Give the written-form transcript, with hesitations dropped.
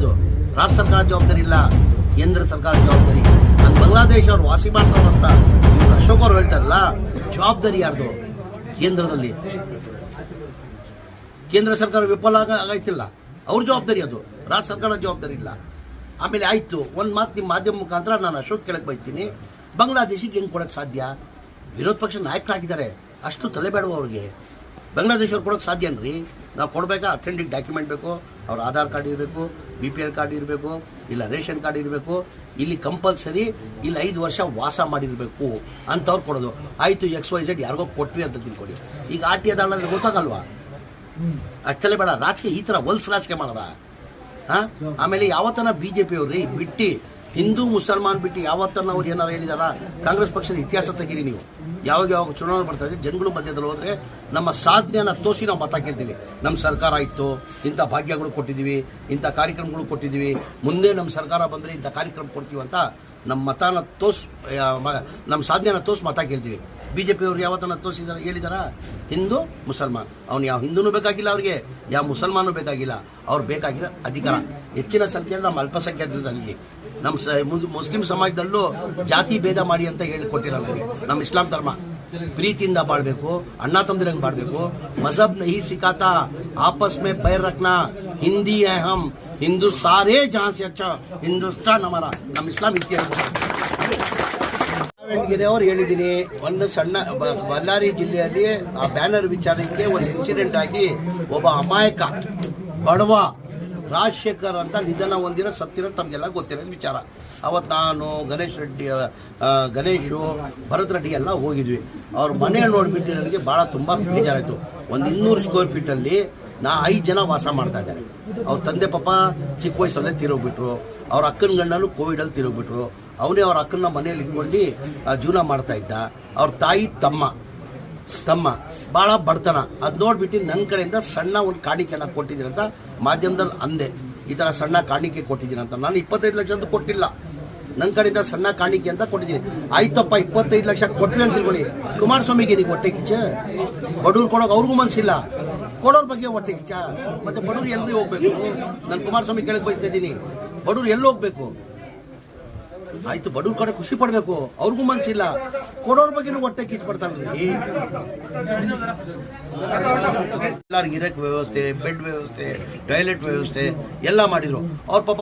ಅದು. ರಾಜ್ಯ ಸರ್ಕಾರ ಜವಾಬ್ದಾರಿ ಇಲ್ಲ, ಕೇಂದ್ರ ಸರ್ಕಾರ ಜವಾಬ್ದಾರಿ. ನಾನು ಬಾಂಗ್ಲಾದೇಶ ಅವ್ರು ವಾಸಿ ಮಾಡ್ತಾರಂತ ಇವ್ರು ಅಶೋಕ್ ಅವ್ರು ಹೇಳ್ತಾರಲ್ಲ, ಜವಾಬ್ದಾರಿ ಯಾರ್ದು? ಕೇಂದ್ರದಲ್ಲಿ ಕೇಂದ್ರ ಸರ್ಕಾರ ವಿಫಲ ಆಗೈತಿಲ್ಲ, ಅವ್ರ ಜವಾಬ್ದಾರಿ ಅದು, ರಾಜ್ಯ ಸರ್ಕಾರದ ಜವಾಬ್ದಾರಿ ಇಲ್ಲ. ಆಮೇಲೆ ಆಯಿತು, ಒಂದು ಮಾತು ನಿಮ್ಮ ಮಾಧ್ಯಮ ಮುಖಾಂತರ ನಾನು ಅಶೋಕ್ ಕೇಳಕ್ಕೆ ಬಯಸ್ತೀನಿ, ಬಾಂಗ್ಲಾದೇಶಕ್ಕೆ ಹೆಂಗೆ ಕೊಡೋಕ್ಕೆ ಸಾಧ್ಯ? ವಿರೋಧ ಪಕ್ಷ ನಾಯಕರಾಗಿದ್ದಾರೆ, ಅಷ್ಟು ತಲೆ ಬೇಡವ ಅವ್ರಿಗೆ. ಬಾಂಗ್ಲಾದೇಶ ಅವ್ರು ಕೊಡೋಕ್ಕೆ ಸಾಧ್ಯ ಅನ್ರಿ? ನಾವು ಕೊಡಬೇಕಾ? ಅಥೆಂಟಿಕ್ ಡಾಕ್ಯುಮೆಂಟ್ ಬೇಕು, ಅವ್ರ ಆಧಾರ್ ಕಾರ್ಡ್ ಇರಬೇಕು, BPL ಕಾರ್ಡ್ ಇರಬೇಕು, ಇಲ್ಲ ರೇಷನ್ ಕಾರ್ಡ್ ಇರಬೇಕು, ಇಲ್ಲಿ ಕಂಪಲ್ಸರಿ ಇಲ್ಲಿ 5 ವರ್ಷ ವಾಸ ಮಾಡಿರಬೇಕು ಅಂಥವ್ರು ಕೊಡೋದು. ಆಯಿತು, XYZ ಯಾರಿಗೋ ಕೊಟ್ವಿ ಅಂತ ತಿಳ್ಕೊಡಿ. ಈಗ RT ಅದಾಳ ಗೊತ್ತಾಗಲ್ವಾ? ಅಷ್ಟಲ್ಲೇ ಬೇಡ, ರಾಜಕೀಯ ಈ ಥರ ಹೊಲ್ಸ್ ರಾಜಕೀಯ ಮಾಡೋದ? ಹಾಂ, ಆಮೇಲೆ ಯಾವತ್ತನ BJP ಅವ್ರಿ ಬಿಟ್ಟು ಹಿಂದೂ ಮುಸಲ್ಮಾನ್ ಬಿಟ್ಟು ಯಾವತ್ತನ ಅವ್ರು ಏನಾರು ಹೇಳಿದಾರ? ಕಾಂಗ್ರೆಸ್ ಪಕ್ಷದ ಇತಿಹಾಸ ತೆಗೀರಿ ನೀವು. ಯಾವಾಗ ಚುನಾವಣೆ ಬರ್ತಾ ಇದೆ, ಜನಗಳು ಮಧ್ಯದಲ್ಲಿ ಹೋದರೆ ನಮ್ಮ ಸಾಧನೆಯನ್ನು ತೋರಿಸಿ ನಾವು ಮತ ಕೇಳ್ತೀವಿ. ನಮ್ಮ ಸರ್ಕಾರ ಇತ್ತು, ಇಂಥ ಭಾಗ್ಯಗಳು ಕೊಟ್ಟಿದ್ದೀವಿ, ಇಂಥ ಕಾರ್ಯಕ್ರಮಗಳು ಕೊಟ್ಟಿದ್ದೀವಿ, ಮುಂದೆ ನಮ್ಮ ಸರ್ಕಾರ ಬಂದರೆ ಇಂಥ ಕಾರ್ಯಕ್ರಮ ಕೊಡ್ತೀವಿ ಅಂತ ನಮ್ಮ ಮತನ ನಮ್ಮ ಸಾಧನೆಯನ್ನು ತೋರಿಸಿ ಮತ ಕೇಳ್ತೀವಿ. BJP ಅವ್ರು ಯಾವತ್ತನ ತೋರಿಸಿದಾರೆ ಹೇಳಿದಾರ? ಹಿಂದೂ ಮುಸಲ್ಮಾನ್, ಅವ್ನು ಯಾವ ಹಿಂದೂನೂ ಬೇಕಾಗಿಲ್ಲ ಅವ್ರಿಗೆ, ಯಾವ ಮುಸಲ್ಮಾನೂ ಬೇಕಾಗಿಲ್ಲ. ಅವ್ರು ಬೇಕಾಗಿರೋ ಅಧಿಕಾರ. ಹೆಚ್ಚಿನ ಸಂಖ್ಯೆಯಲ್ಲಿ ನಮ್ಮ ಅಲ್ಪಸಂಖ್ಯಾತರಲ್ಲಿ, ನಮ್ಮ ಮುಸ್ಲಿಂ ಸಮಾಜದಲ್ಲೂ ಜಾತಿ ಭೇದ ಮಾಡಿ ಅಂತ ಹೇಳಿಕೊಟ್ಟಿಲ್ಲ ನಮಗೆ. ನಮ್ಮ ಇಸ್ಲಾಂ ಧರ್ಮ ಪ್ರೀತಿಯಿಂದ ಬಾಳ್ಬೇಕು, ಅಣ್ಣ ತಮ್ಮದಿರಂಗೆ ಬಾಳ್ಬೇಕು. ಮಜಹಬ್ ನಹಿ ಸಿಖಾತಾ ಆಪಸ್ ಮೇ ಪೈರ್ ರಖ್ನಾ, ಹಿಂದಿ ಹೈ ಹಮ್, ಹಿಂದೂ ಸಾರೇ ಜಹಾನ್ ಸೆ ಅಚ್ಚಾ ಹಿಂದೂಸ್ತಾನ್ ಹಮಾರಾ. ನಮ್ಮ ಇಸ್ಲಾಂ ಇತಿಹಾಸ ಅವ್ರು ಹೇಳಿದ್ದೀನಿ. ಒಂದು ಸಣ್ಣ ಬಳ್ಳಾರಿ ಜಿಲ್ಲೆಯಲ್ಲಿ ಆ ಬ್ಯಾನರ್ ವಿಚಾರಕ್ಕೆ ಒಂದು ಇನ್ಸಿಡೆಂಟ್ ಆಗಿ ಒಬ್ಬ ಅಮಾಯಕ ಬಡವ ರಾಜಶೇಖರ್ ಅಂತ ನಿಧನ ಹೊಂದಿರೋ ಸತ್ತಿರೋ ತಮಗೆಲ್ಲ ಗೊತ್ತಿರೋ ವಿಚಾರ. ಅವತ್ತು ನಾನು ಗಣೇಶು ಭರತ್ ರೆಡ್ಡಿ ಎಲ್ಲ ಹೋಗಿದ್ವಿ. ಅವ್ರ ಮನೆ ನೋಡಿಬಿಟ್ಟು ನನಗೆ ಭಾಳ ತುಂಬ ಬೇಜಾರಾಯಿತು. ಒಂದು 200 ಸ್ಕ್ವೇರ್ ಫೀಟಲ್ಲಿ 5 ಜನ ವಾಸ ಮಾಡ್ತಾ ಇದ್ದಾರೆ. ಅವ್ರ ತಂದೆ ಪಾಪ ಚಿಕ್ಕ ವಯಸ್ಸಲ್ಲೇ ತೀರೋಗ್ಬಿಟ್ರು. ಅವ್ರ ಅಕ್ಕನ ಗಂಡನೂ ಕೋವಿಡಲ್ಲಿ ತೀರೋಗ್ಬಿಟ್ರು. ಅವನೇ ಅವ್ರ ಅಕ್ಕನ ಮನೆಯಲ್ಲಿ ಇಟ್ಕೊಂಡು ಜೀವನ ಮಾಡ್ತಾ ಇದ್ದ. ಅವ್ರ ತಾಯಿ ತಮ್ಮ ಭಾಳ ಬಡತನ. ಅದು ನೋಡ್ಬಿಟ್ಟು ನನ್ನ ಕಡೆಯಿಂದ ಸಣ್ಣ ಒಂದು ಕಾಣಿಕೆಲ್ಲ ಕೊಟ್ಟಿದ್ದೀನಿ ಅಂತ ಮಾಧ್ಯಮದಲ್ಲಿ ಅಂದೆ. ಈ ಥರ ಸಣ್ಣ ಕಾಣಿಕೆ ಕೊಟ್ಟಿದ್ದೀನಿ ಅಂತ. ನಾನು 25 ಲಕ್ಷ ಅಂತ ಕೊಟ್ಟಿಲ್ಲ, ನನ್ನ ಕಡೆಯಿಂದ ಸಣ್ಣ ಕಾಣಿಕೆ ಅಂತ ಕೊಟ್ಟಿದ್ದೀನಿ. ಆಯ್ತಪ್ಪ, 25 ಲಕ್ಷ ಕೊಟ್ಟರೆ ಅಂತ ತಿಳ್ಕೊಳ್ಳಿ. ಕುಮಾರಸ್ವಾಮಿಗೆ ನೀವು ಹೊಟ್ಟೆ ಕಿಚ್ಚ? ಬಡವ್ರು ಕೊಡೋಕೆ ಅವ್ರಿಗೂ ಮನಸ್ಸಿಲ್ಲ, ಕೊಡೋರ ಬಗ್ಗೆ ಹೊಟ್ಟೆ ಕಿಚ್ಚ. ಮತ್ತು ಬಡವ್ರು ಎಲ್ರಿಗೂ ಹೋಗ್ಬೇಕು? ನಾನು ಕುಮಾರಸ್ವಾಮಿ ಕೇಳಕ್ಕೆ ಬಯಸ್ತಾ ಇದ್ದೀನಿ, ಬಡವ್ರು ಎಲ್ಲಿ ಹೋಗ್ಬೇಕು? ಆಯ್ತು, ಬಡವ್ರ ಕಡೆ ಖುಷಿ ಪಡಬೇಕು, ಅವ್ರಿಗೂ ಮನಸ್ಸಿಲ್ಲ, ಕೊಡೋರ ಬಗ್ಗೆ ಹೊಟ್ಟೆ ಕಿಚ್ಚು ಪಡ್ತಾರಲ್ರಿ. ಎಲ್ಲರಿಗೂ ಇರಕ್ಕೆ ವ್ಯವಸ್ಥೆ, ಬೆಡ್ ವ್ಯವಸ್ಥೆ, ಟಾಯ್ಲೆಟ್ ವ್ಯವಸ್ಥೆ ಎಲ್ಲ ಮಾಡಿದ್ರು. ಅವ್ರ ಪಾಪ